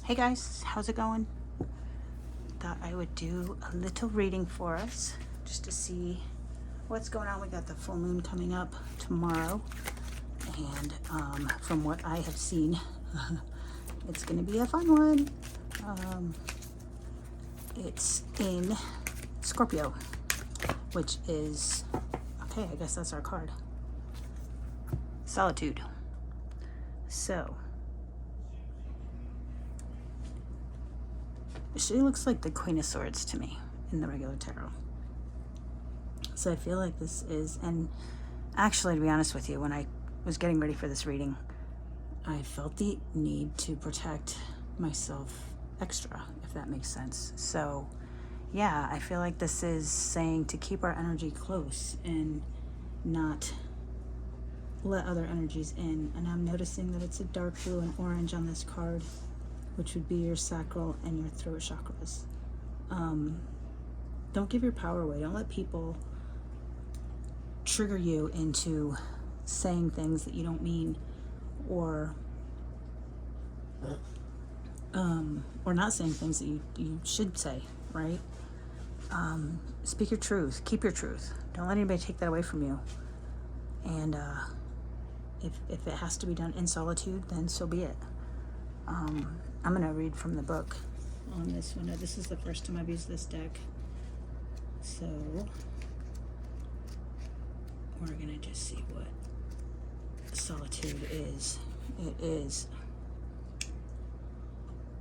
Hey guys, how's it going? Thought I would do a little reading for us just to see what's going on. We got the full moon coming up tomorrow, and from what I have seen, it's going to be a fun one. It's in Scorpio, which is, okay, I guess that's our card. Solitude. So, she looks like the Queen of Swords to me in the regular tarot. So I feel like this is, and actually, to be honest with you, when I was getting ready for this reading, I felt the need to protect myself extra, if that makes sense. So yeah, I feel like this is saying to keep our energy close and not let other energies in. And I'm noticing that it's a dark blue and orange on this card, which would be your sacral and your throat chakras. Don't give your power away. Don't let people trigger you into saying things that you don't mean, or not saying things that you should say, right? Speak your truth. Keep your truth. Don't let anybody take that away from you. And if it has to be done in solitude, then so be it. I'm going to read from the book on this one. This is the first time I've used this deck. So we're going to just see what solitude is. It is,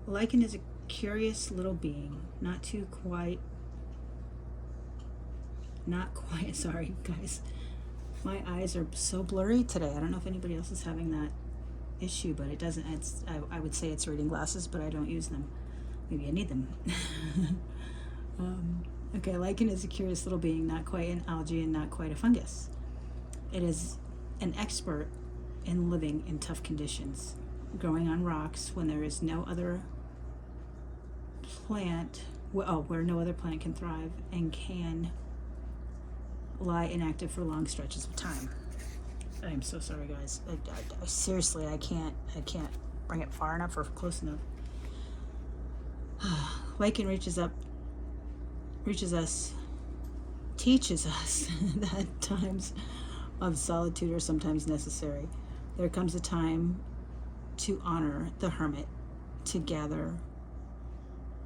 Lycan is a curious little being, not quite, sorry guys. My eyes are so blurry today. I don't know if anybody else is having that issue, but it doesn't, I would say it's reading glasses, but I don't use them. Maybe I need them. Okay, Lycan is a curious little being, not quite an algae and not quite a fungus. It is an expert in living in tough conditions, growing on rocks when there is no other plant, where no other plant can thrive, and can lie inactive for long stretches of time. I'm so sorry, guys. I seriously, I can't bring it far enough or close enough. Lycan teaches us that times of solitude are sometimes necessary. There comes a time to honor the hermit, to gather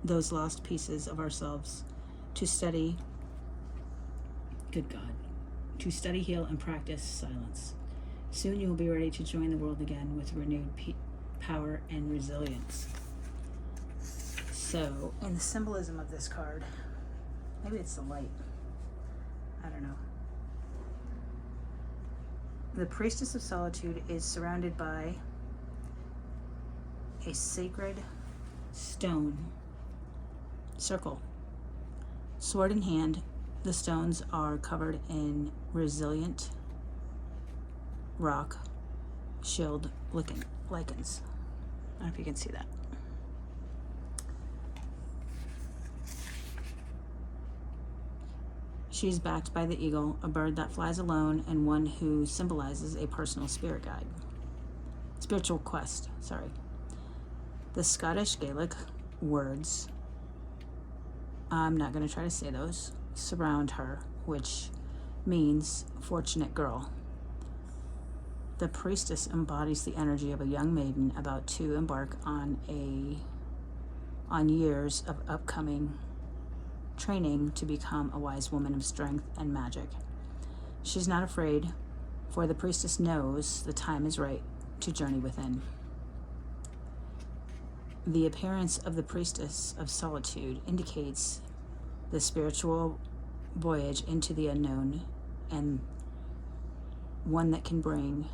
those lost pieces of ourselves, to study, good God, to study, heal, and practice silence. Soon you will be ready to join the world again with renewed power and resilience. So, in the symbolism of this card, maybe it's the light. I don't know. The Priestess of Solitude is surrounded by a sacred stone circle. Sword in hand, the stones are covered in resilient rock shield lichens. I don't know if you can see that. She's backed by the eagle, a bird that flies alone, and one who symbolizes a personal spiritual quest. The Scottish Gaelic words, I'm not going to try to say those, surround her, which means fortunate girl. The priestess embodies the energy of a young maiden about to embark on years of upcoming training to become a wise woman of strength and magic. She's not afraid, for the priestess knows the time is right to journey within. The appearance of the Priestess of Solitude indicates the spiritual voyage into the unknown, and one that can bring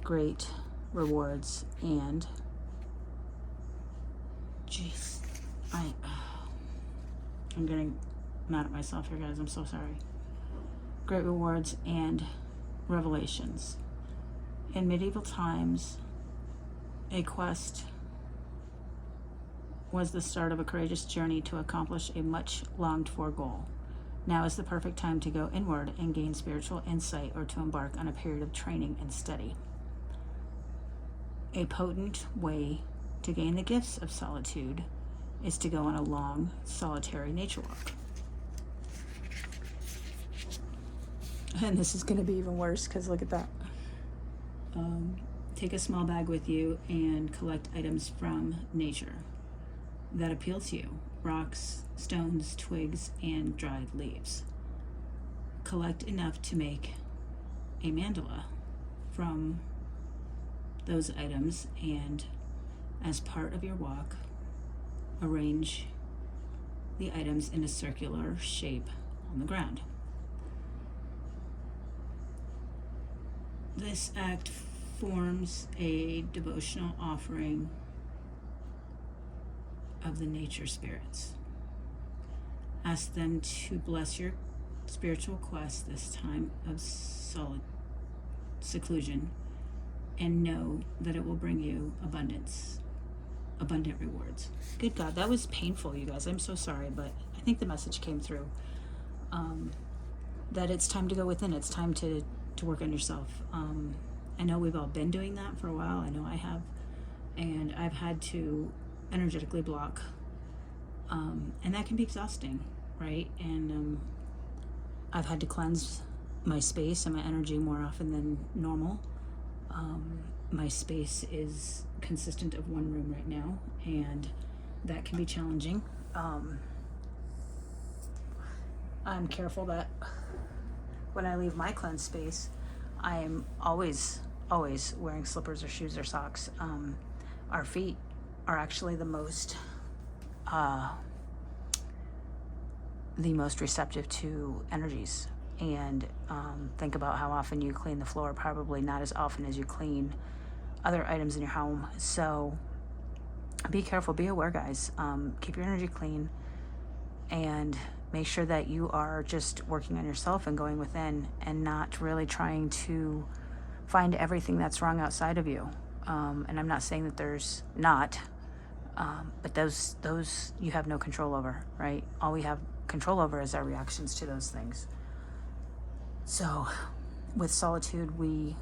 great rewards and I'm getting mad at myself here, guys. I'm so sorry. Great rewards and revelations. In medieval times, a quest was the start of a courageous journey to accomplish a much longed for goal. Now is the perfect time to go inward and gain spiritual insight, or to embark on a period of training and study. A potent way to gain the gifts of solitude is to go on a long, solitary nature walk. And this is going to be even worse because look at that. Take a small bag with you and collect items from nature that appeal to you. Rocks, stones, twigs, and dried leaves. Collect enough to make a mandala from those items, and as part of your walk, arrange the items in a circular shape on the ground. This act forms a devotional offering of the nature spirits. Ask them to bless your spiritual quest this time of seclusion, and know that it will bring you abundant rewards. Good God, that was painful, you guys. I'm so sorry, but I think the message came through. That it's time to go within. It's time to work on yourself. I know we've all been doing that for a while. I know I have. And I've had to energetically block. And that can be exhausting, right? And I've had to cleanse my space and my energy more often than normal. My space is consistent of one room right now, and that can be challenging. I'm careful that when I leave my cleansed space, I am always wearing slippers or shoes or socks. Our feet are actually the most receptive to energies. And think about how often you clean the floor. Probably not as often as you clean other items in your home. So be careful, be aware, guys. Keep your energy clean, and make sure that you are just working on yourself and going within, and not really trying to find everything that's wrong outside of you. And I'm not saying that there's not, but those you have no control over, right? All we have control over is our reactions to those things. So with solitude, we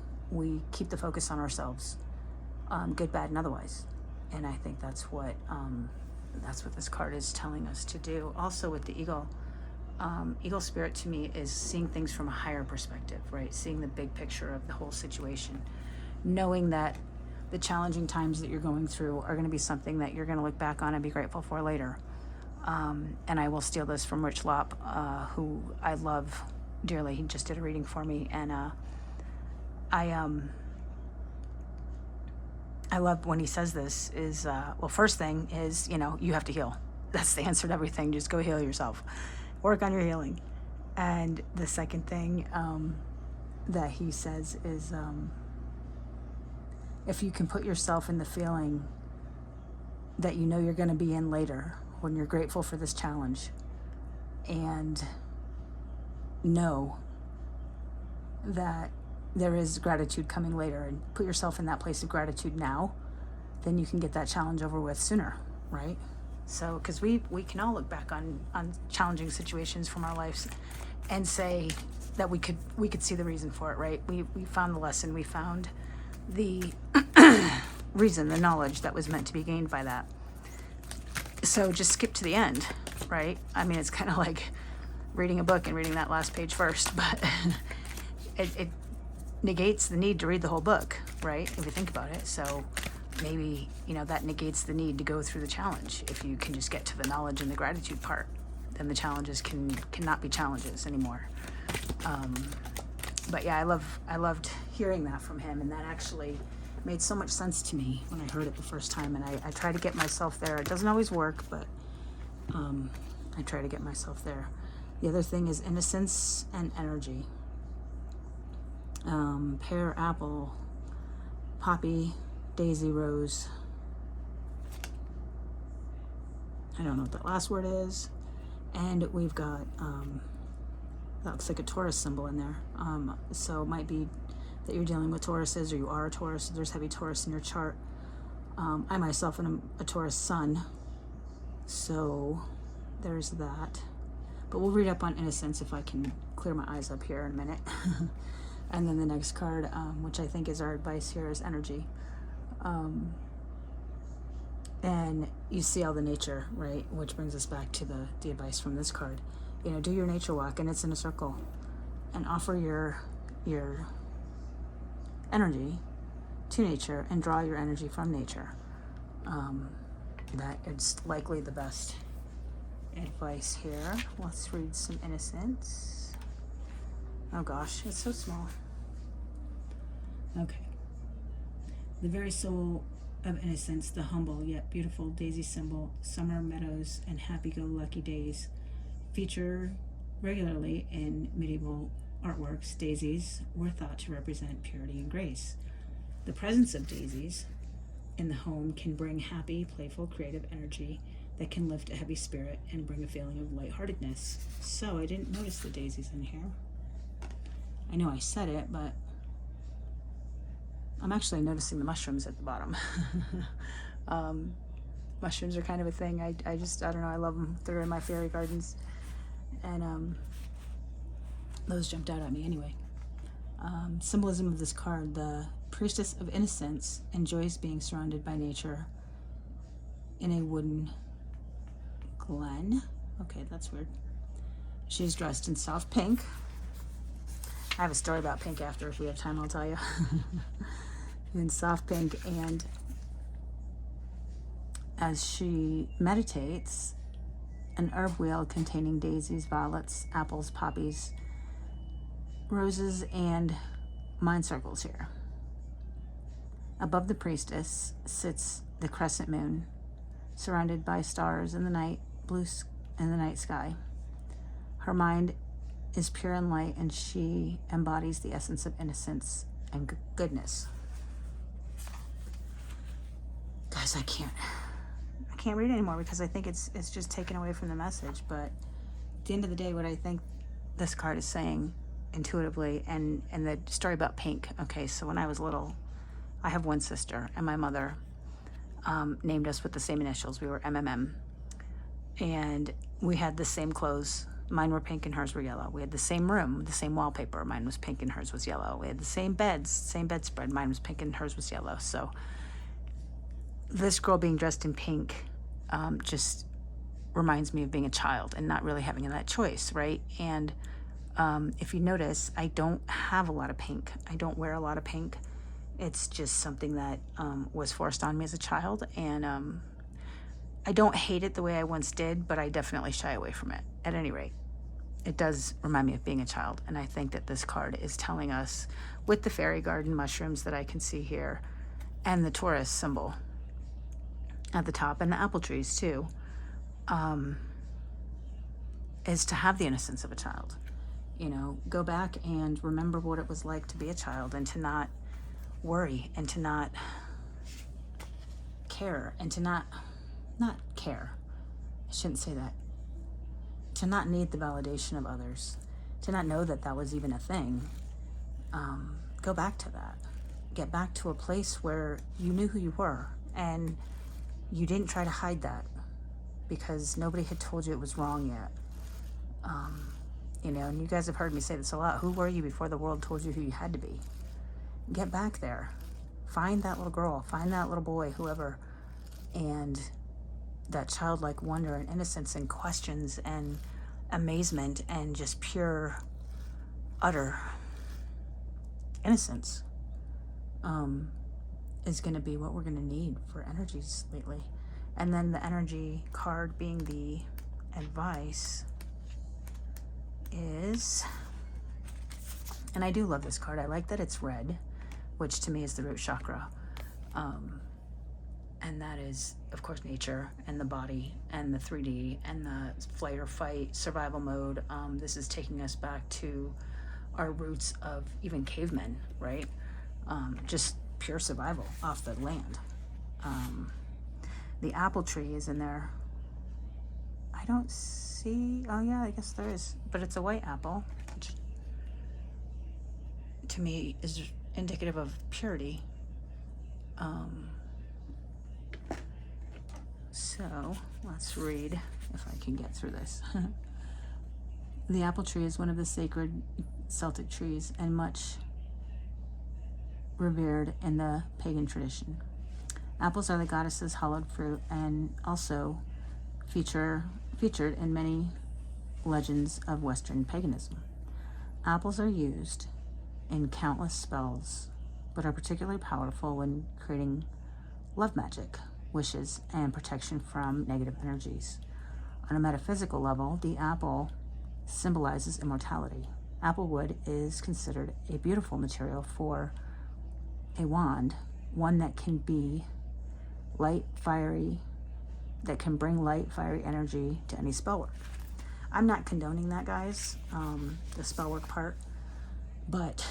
keep the focus on ourselves, good, bad, and otherwise. And I think that's what this card is telling us to do. Also with the eagle, eagle spirit to me is seeing things from a higher perspective, right? Seeing the big picture of the whole situation, knowing that the challenging times that you're going through are going to be something that you're going to look back on and be grateful for later. And I will steal this from Rich Lopp, who I love dearly. He just did a reading for me, and I love when he says this is, well, first thing is, you have to heal. That's the answer to everything. Just go heal yourself. Work on your healing. And the second thing that he says is, if you can put yourself in the feeling that you know you're going to be in later, when you're grateful for this challenge, and know that there is gratitude coming later, and put yourself in that place of gratitude now, then you can get that challenge over with sooner, right? So, because we can all look back on challenging situations from our lives and say that we could see the reason for it, right? We found the lesson, we found the reason, the knowledge that was meant to be gained by that. So just skip to the end, right? I mean, it's kind of like reading a book and reading that last page first, but it negates the need to read the whole book, right? If you think about it. So maybe, that negates the need to go through the challenge. If you can just get to the knowledge and the gratitude part, then the challenges cannot be challenges anymore. But yeah, I loved hearing that from him, and that actually made so much sense to me when I heard it the first time, and I try to get myself there. It doesn't always work, but I try to get myself there. The other thing is innocence and energy. Pear, apple, poppy, daisy, rose. I don't know what that last word is. And we've got, that looks like a Taurus symbol in there. So it might be that you're dealing with Tauruses, or you are a Taurus. There's heavy Taurus in your chart. I myself am a Taurus sun. So there's that. But we'll read up on innocence if I can clear my eyes up here in a minute. And then the next card, which I think is our advice here, is energy. And you see all the nature, right? Which brings us back to the advice from this card. You know, do your nature walk, and it's in a circle, and offer your energy to nature and draw your energy from nature. That it's likely the best advice here. Let's read some innocence. Oh gosh, it's so small. Okay. The very soul of innocence, the humble yet beautiful daisy symbol, summer meadows and happy-go-lucky days feature regularly in medieval artworks. Daisies were thought to represent purity and grace. The presence of daisies in the home can bring happy, playful, creative energy that can lift a heavy spirit and bring a feeling of lightheartedness. So I didn't notice the daisies in here. I know I said it, but I'm actually noticing the mushrooms at the bottom. Mushrooms are kind of a thing. I don't know, I love them. They're in my fairy gardens. And those jumped out at me anyway. Symbolism of this card: the priestess of innocence enjoys being surrounded by nature in a wooden glen. Okay, that's weird. She's dressed in soft pink. I have a story about pink after. If we have time, I'll tell you. In soft pink, and as she meditates, an herb wheel containing daisies, violets, apples, poppies, roses, and mind circles here. Above the priestess sits the crescent moon, surrounded by stars in the night, blue in the night sky. Her mind is pure and light, and she embodies the essence of innocence and goodness. Guys, I can't read anymore because I think it's just taken away from the message. But at the end of the day, what I think this card is saying intuitively, and the story about pink. Okay, so when I was little, I have one sister, and my mother named us with the same initials. We were MMM, and we had the same clothes. Mine were pink and hers were yellow. We had the same room, the same wallpaper. Mine was pink and hers was yellow. We had the same beds, same bedspread. Mine was pink and hers was yellow. So this girl being dressed in pink just reminds me of being a child and not really having that choice, right? And if you notice, I don't have a lot of pink. I don't wear a lot of pink. It's just something that was forced on me as a child. And I don't hate it the way I once did, but I definitely shy away from it. At any rate, it does remind me of being a child. And I think that this card is telling us, with the fairy garden mushrooms that I can see here, and the Taurus symbol at the top, and the apple trees too, is to have the innocence of a child. You know, go back and remember what it was like to be a child, and to not worry, and to not care, and to not care. I shouldn't say that. To not need the validation of others, to not know that that was even a thing. Go back to that. Get back to a place where you knew who you were, and you didn't try to hide that because nobody had told you it was wrong yet. You know, and you guys have heard me say this a lot. Who were you before the world told you who you had to be? Get back there. Find that little girl, find that little boy, whoever, and that childlike wonder and innocence and questions and amazement and just pure, utter innocence is going to be what we're going to need for energies lately. And then the energy card being the advice is, and I do love this card. I like that it's red, which to me is the root chakra. And that is, of course, nature and the body and the 3D and the flight or fight survival mode. This is taking us back to our roots of even cavemen, right? Just pure survival off the land. The apple tree is in there. I don't see, oh yeah, I guess there is, but it's a white apple, which to me is indicative of purity. So let's read if I can get through this. The apple tree is one of the sacred Celtic trees and much revered in the pagan tradition. Apples are the goddess's hallowed fruit and also featured in many legends of Western paganism. Apples are used in countless spells, but are particularly powerful when creating love magic, wishes, and protection from negative energies. On a metaphysical level, the apple symbolizes immortality. Applewood is considered a beautiful material for a wand, one that can be light, fiery, that can bring light, fiery energy to any spell work. I'm not condoning that, guys, the spell work part, but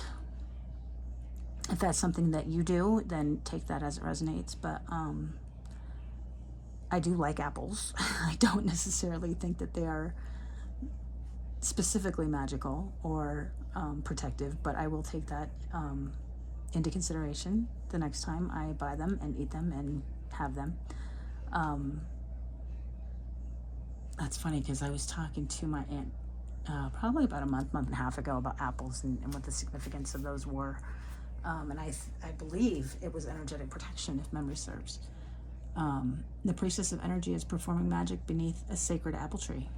if that's something that you do, then take that as it resonates. But I do like apples. I don't necessarily think that they are specifically magical or protective, but I will take that into consideration the next time I buy them and eat them and have them. That's funny because I was talking to my aunt probably about a month and a half ago about apples and what the significance of those were. And I believe it was energetic protection, if memory serves. The priestess of energy is performing magic beneath a sacred apple tree.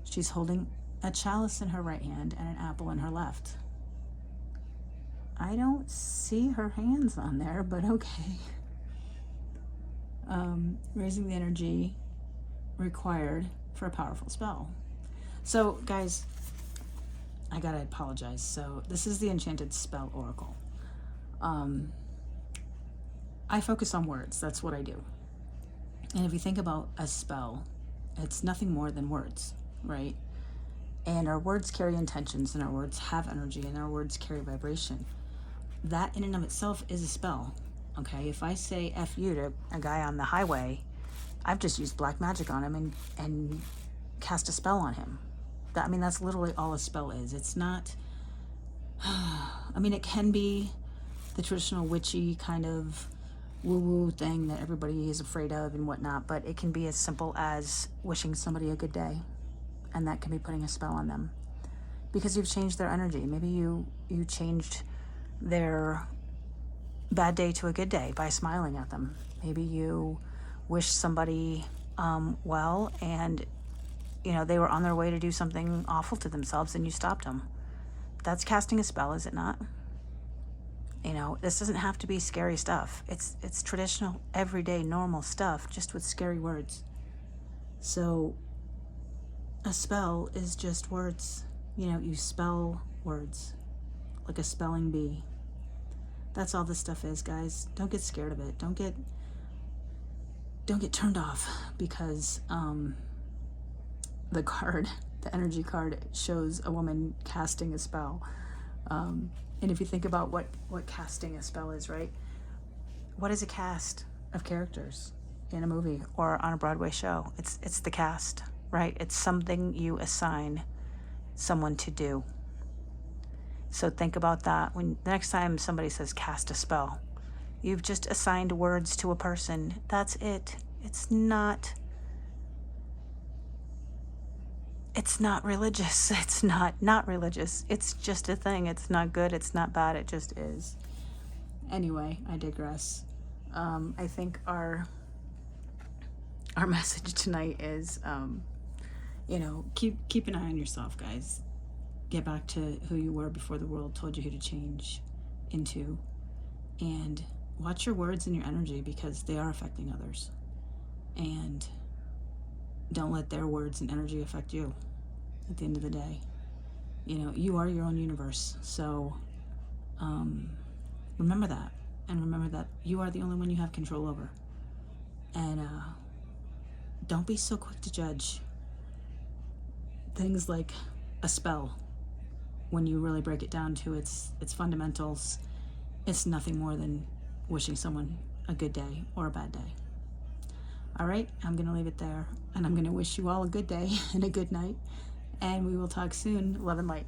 She's holding a chalice in her right hand and an apple in her left. I don't see her hands on there, but okay. Raising the energy required for a powerful spell. So, guys, I gotta apologize. So, this is the Enchanted Spell Oracle. I focus on words. That's what I do. And if you think about a spell, it's nothing more than words, right? And our words carry intentions, and our words have energy, and our words carry vibration. That in and of itself is a spell, okay? If I say F you to a guy on the highway, I've just used black magic on him and cast a spell on him. That's literally all a spell is. It's not, it can be the traditional witchy kind of woo-woo thing that everybody is afraid of and whatnot, but it can be as simple as wishing somebody a good day, and that can be putting a spell on them because you've changed their energy. Maybe you changed their bad day to a good day by smiling at them. Maybe you wish somebody well, and they were on their way to do something awful to themselves and you stopped them. That's casting a spell, is it not? This doesn't have to be scary stuff. It's traditional, everyday, normal stuff, just with scary words. So a spell is just words. You spell words like a spelling bee. That's all this stuff is, guys. Don't get scared of it. Don't get turned off because the energy card shows a woman casting a spell. And if you think about what casting a spell is, right? What is a cast of characters in a movie or on a Broadway show? It's the cast, right? It's something you assign someone to do. So think about that. When the next time somebody says cast a spell, you've just assigned words to a person. That's it. It's not religious. It's not religious. It's just a thing. It's not good. It's not bad. It just is. Anyway, I digress. I think our message tonight is, keep an eye on yourself, guys. Get back to who you were before the world told you who to change into, and watch your words and your energy because they are affecting others. And don't let their words and energy affect you. At the end of the day, you are your own universe. So remember that, and remember that you are the only one you have control over. And don't be so quick to judge things like a spell. When you really break it down to its fundamentals, it's nothing more than wishing someone a good day or a bad day. All right, I'm going to leave it there, and I'm going to wish you all a good day and a good night, and we will talk soon. Love and light.